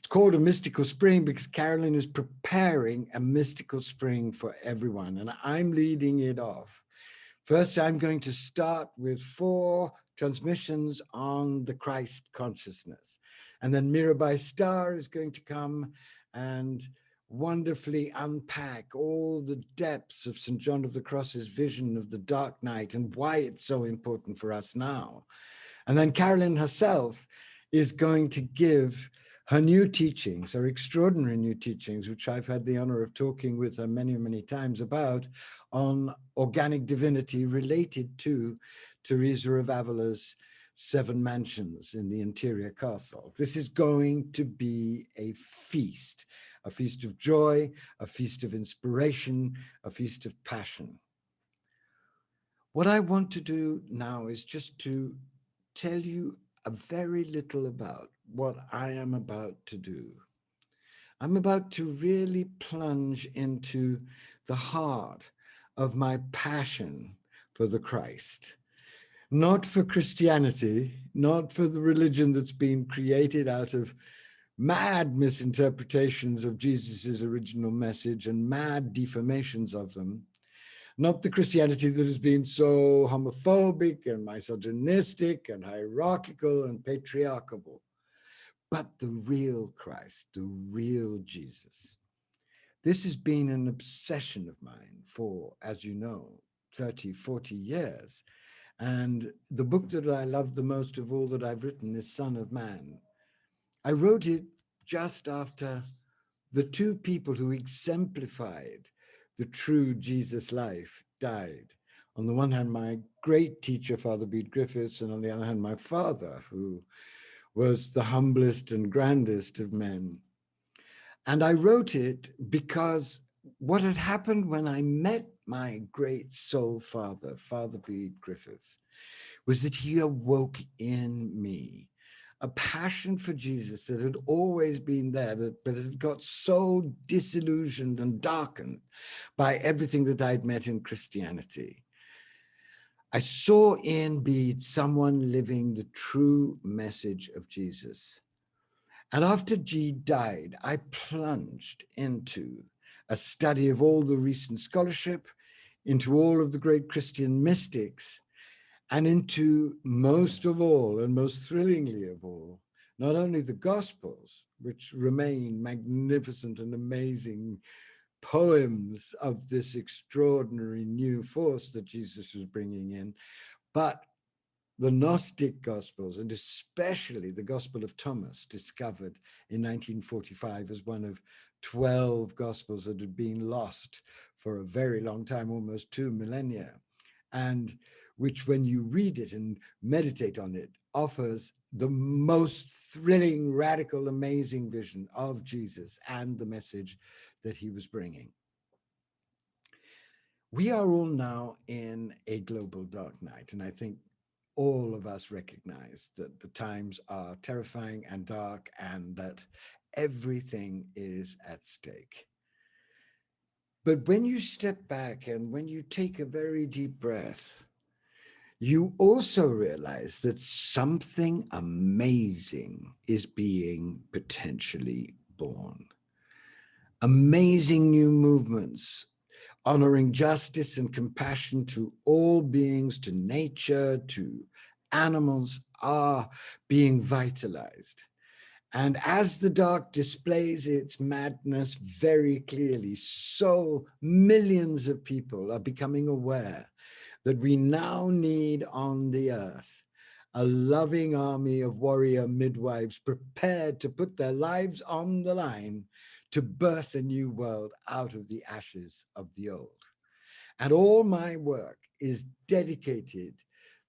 called a mystical spring because Carolyn is preparing a mystical spring for everyone, and I'm leading it off. First, I'm going to start with 4 transmissions on the Christ consciousness. And then Mirabai Star is going to come and wonderfully unpack all the depths of St. John of the Cross's vision of the dark night and why it's so important for us now. And then Carolyn herself is going to give her new teachings, her extraordinary new teachings, which I've had the honor of talking with her many, many times about, on organic divinity related to Teresa of Avila's 7 mansions in the interior castle. This is going to be a feast of joy, a feast of inspiration, a feast of passion. What I want to do now is just to tell you a very little about what I am about to do. I'm about to really plunge into the heart of my passion for the Christ. Not for Christianity, not for the religion that's been created out of mad misinterpretations of Jesus's original message and mad deformations of them. Not the Christianity that has been so homophobic and misogynistic and hierarchical and patriarchal, but the real Christ, the real Jesus. This has been an obsession of mine for, as you know, 30, 40 years. And the book that I love the most of all that I've written is Son of Man. I wrote it just after the 2 people who exemplified the true Jesus life died. On the one hand, my great teacher, Father Bede Griffiths, and on the other hand, my father, who was the humblest and grandest of men. And I wrote it because what had happened when I met my great soul father, Father Bede Griffiths, was that he awoke in me a passion for Jesus that had always been there, but it had got so disillusioned and darkened by everything that I'd met in Christianity. I saw in Bede someone living the true message of Jesus. And after G died, I plunged into a study of all the recent scholarship, into all of the great Christian mystics, and into most of all, and most thrillingly of all, not only the Gospels, which remain magnificent and amazing poems of this extraordinary new force that Jesus was bringing in, but the Gnostic Gospels, and especially the Gospel of Thomas, discovered in 1945 as one of 12 Gospels that had been lost for a very long time, almost 2 millennia, and which, when you read it and meditate on it, offers the most thrilling, radical, amazing vision of Jesus and the message that he was bringing. We are all now in a global dark night, and I think all of us recognize that the times are terrifying and dark and that everything is at stake. But when you step back and when you take a very deep breath, you also realize that something amazing is being potentially born. Amazing new movements honoring justice and compassion to all beings, to nature, to animals, are being vitalized. And as the dark displays its madness very clearly, so millions of people are becoming aware that we now need on the earth a loving army of warrior midwives prepared to put their lives on the line to birth a new world out of the ashes of the old. And all my work is dedicated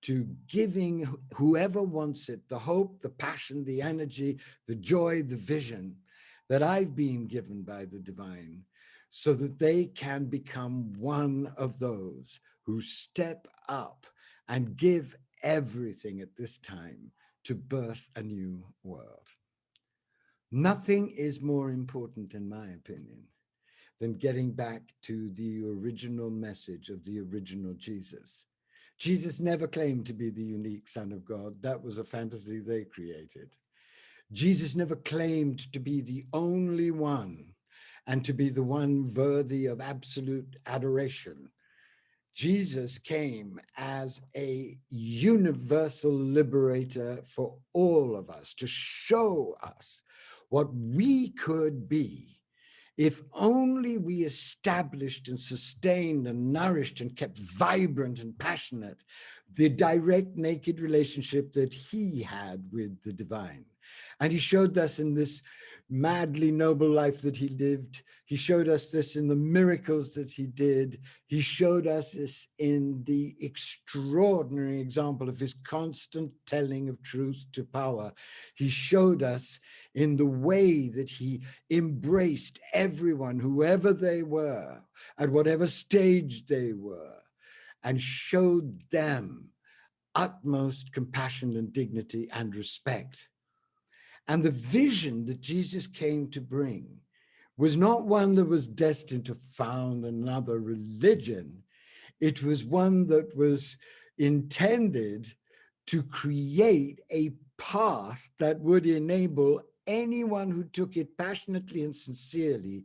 to giving whoever wants it the hope, the passion, the energy, the joy, the vision that I've been given by the divine, so that they can become one of those who step up and give everything at this time to birth a new world. Nothing is more important, in my opinion, than getting back to the original message of the original Jesus. Jesus never claimed to be the unique Son of God. That was a fantasy they created. Jesus never claimed to be the only one and to be the one worthy of absolute adoration. Jesus came as a universal liberator for all of us, to show us what we could be if only we established and sustained and nourished and kept vibrant and passionate the direct, naked relationship that he had with the divine. And he showed us in this madly noble life that he lived. He showed us this in the miracles that he did. He showed us this in the extraordinary example of his constant telling of truth to power. He showed us in the way that he embraced everyone, whoever they were, at whatever stage they were, and showed them utmost compassion and dignity and respect. And the vision that Jesus came to bring was not one that was destined to found another religion. It was one that was intended to create a path that would enable anyone who took it passionately and sincerely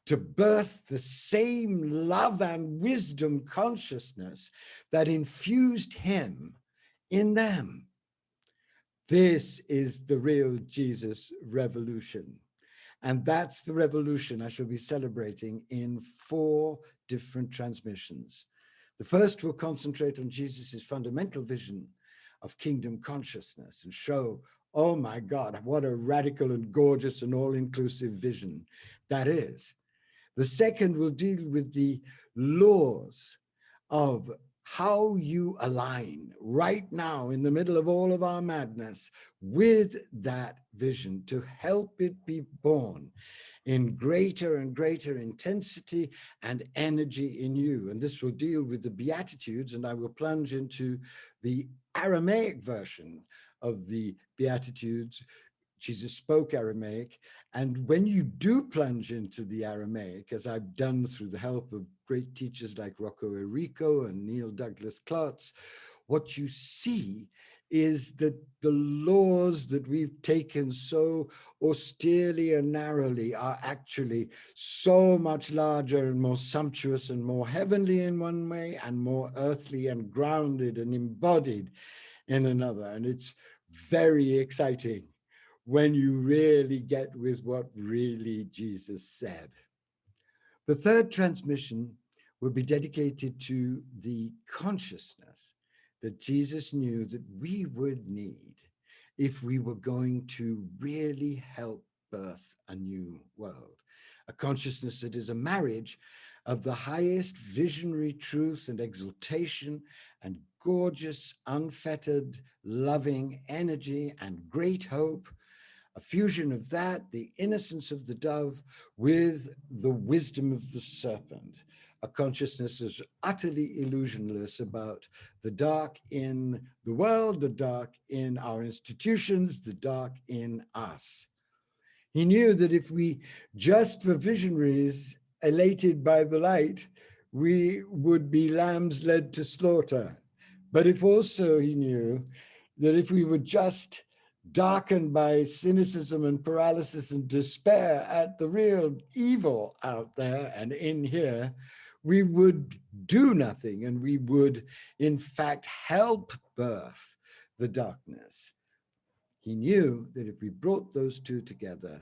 to birth the same love and wisdom consciousness that infused him in them. This is the real Jesus revolution. And that's the revolution I shall be celebrating in 4 different transmissions. The first will concentrate on Jesus's fundamental vision of kingdom consciousness and show, oh my God, what a radical and gorgeous and all-inclusive vision that is. The second will deal with the laws of how you align right now in the middle of all of our madness with that vision to help it be born in greater and greater intensity and energy in you. And this will deal with the Beatitudes, and I will plunge into the Aramaic version of the Beatitudes. Jesus spoke Aramaic, and when you do plunge into the Aramaic, as I've done through the help of great teachers like Rocco Errico and Neil Douglas Klotz, what you see is that the laws that we've taken so austerely and narrowly are actually so much larger and more sumptuous and more heavenly in one way and more earthly and grounded and embodied in another. And it's very exciting when you really get with what really Jesus said. The third transmission will be dedicated to the consciousness that Jesus knew that we would need if we were going to really help birth a new world. A consciousness that is a marriage of the highest visionary truth and exaltation and gorgeous, unfettered, loving energy and great hope, a fusion of that, the innocence of the dove, with the wisdom of the serpent. A consciousness is utterly illusionless about the dark in the world, the dark in our institutions, the dark in us. He knew that if we just were visionaries elated by the light, we would be lambs led to slaughter. But if also he knew that if we were just darkened by cynicism and paralysis and despair at the real evil out there and in here, we would do nothing, and we would in fact help birth the darkness. He knew that if we brought those two together,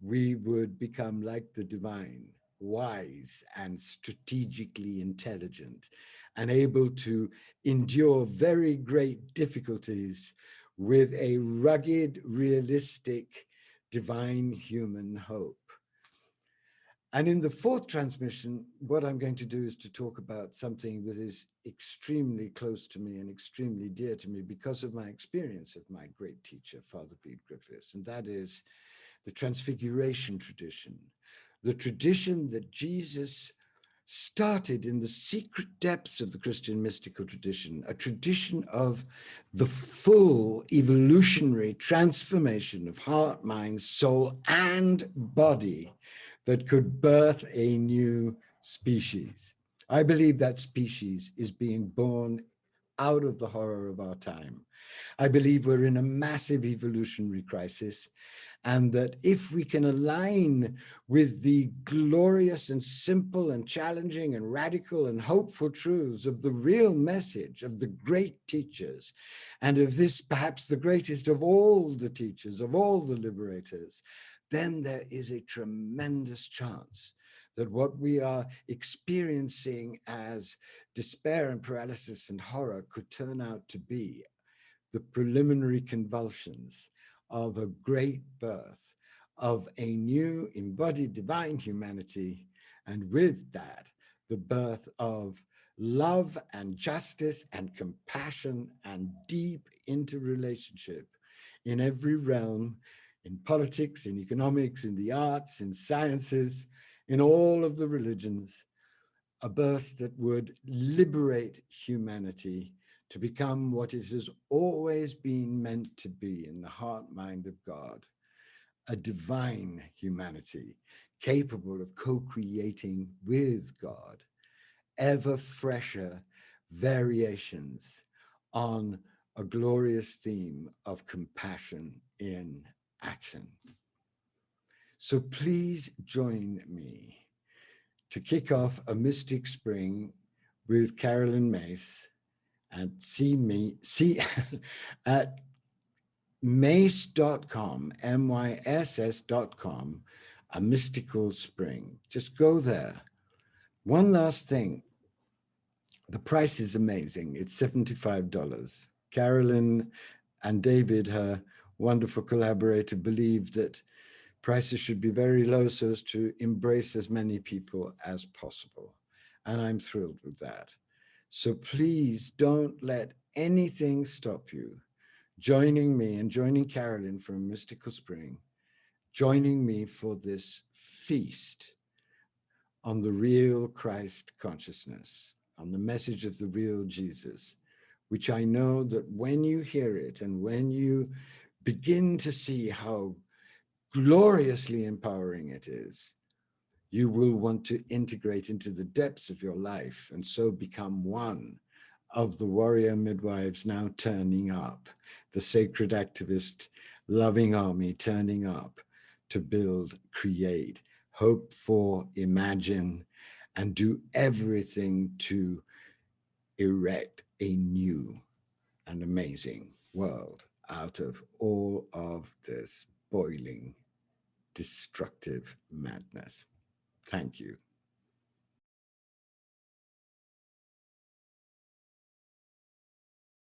we would become like the divine, wise and strategically intelligent, and able to endure very great difficulties with a rugged, realistic, divine human hope. And in the fourth transmission, what I'm going to do is to talk about something that is extremely close to me and extremely dear to me because of my experience of my great teacher, Father Bede Griffiths, and that is the Transfiguration Tradition, the tradition that Jesus started in the secret depths of the Christian mystical tradition, a tradition of the full evolutionary transformation of heart, mind, soul, and body that could birth a new species. I believe that species is being born out of the horror of our time. I believe we're in a massive evolutionary crisis, and that if we can align with the glorious and simple and challenging and radical and hopeful truths of the real message of the great teachers, and of this perhaps the greatest of all the teachers, of all the liberators, then there is a tremendous chance that what we are experiencing as despair and paralysis and horror could turn out to be the preliminary convulsions of a great birth of a new embodied divine humanity, and with that, the birth of love and justice and compassion and deep interrelationship in every realm, in politics, in economics, in the arts, in sciences, in all of the religions, a birth that would liberate humanity to become what it has always been meant to be in the heart mind of God, a divine humanity capable of co-creating with God ever fresher variations on a glorious theme of compassion in action. So please join me to kick off a mystic spring with Carolyn Mace, and see at mace.com, MYSS.com, a mystical spring. Just go there. One last thing. The price is amazing. It's $75. Carolyn and David, her wonderful collaborator, believe that prices should be very low so as to embrace as many people as possible. And I'm thrilled with that. So please don't let anything stop you joining me and joining Carolyn from Mystical Spring, joining me for this feast on the real Christ consciousness, on the message of the real Jesus, which I know that when you hear it and when you begin to see how gloriously empowering it is, you will want to integrate into the depths of your life and so become one of the warrior midwives now turning up, the sacred activist loving army turning up to build, create, hope for, imagine, and do everything to erect a new and amazing world out of all of this boiling, destructive madness. Thank you.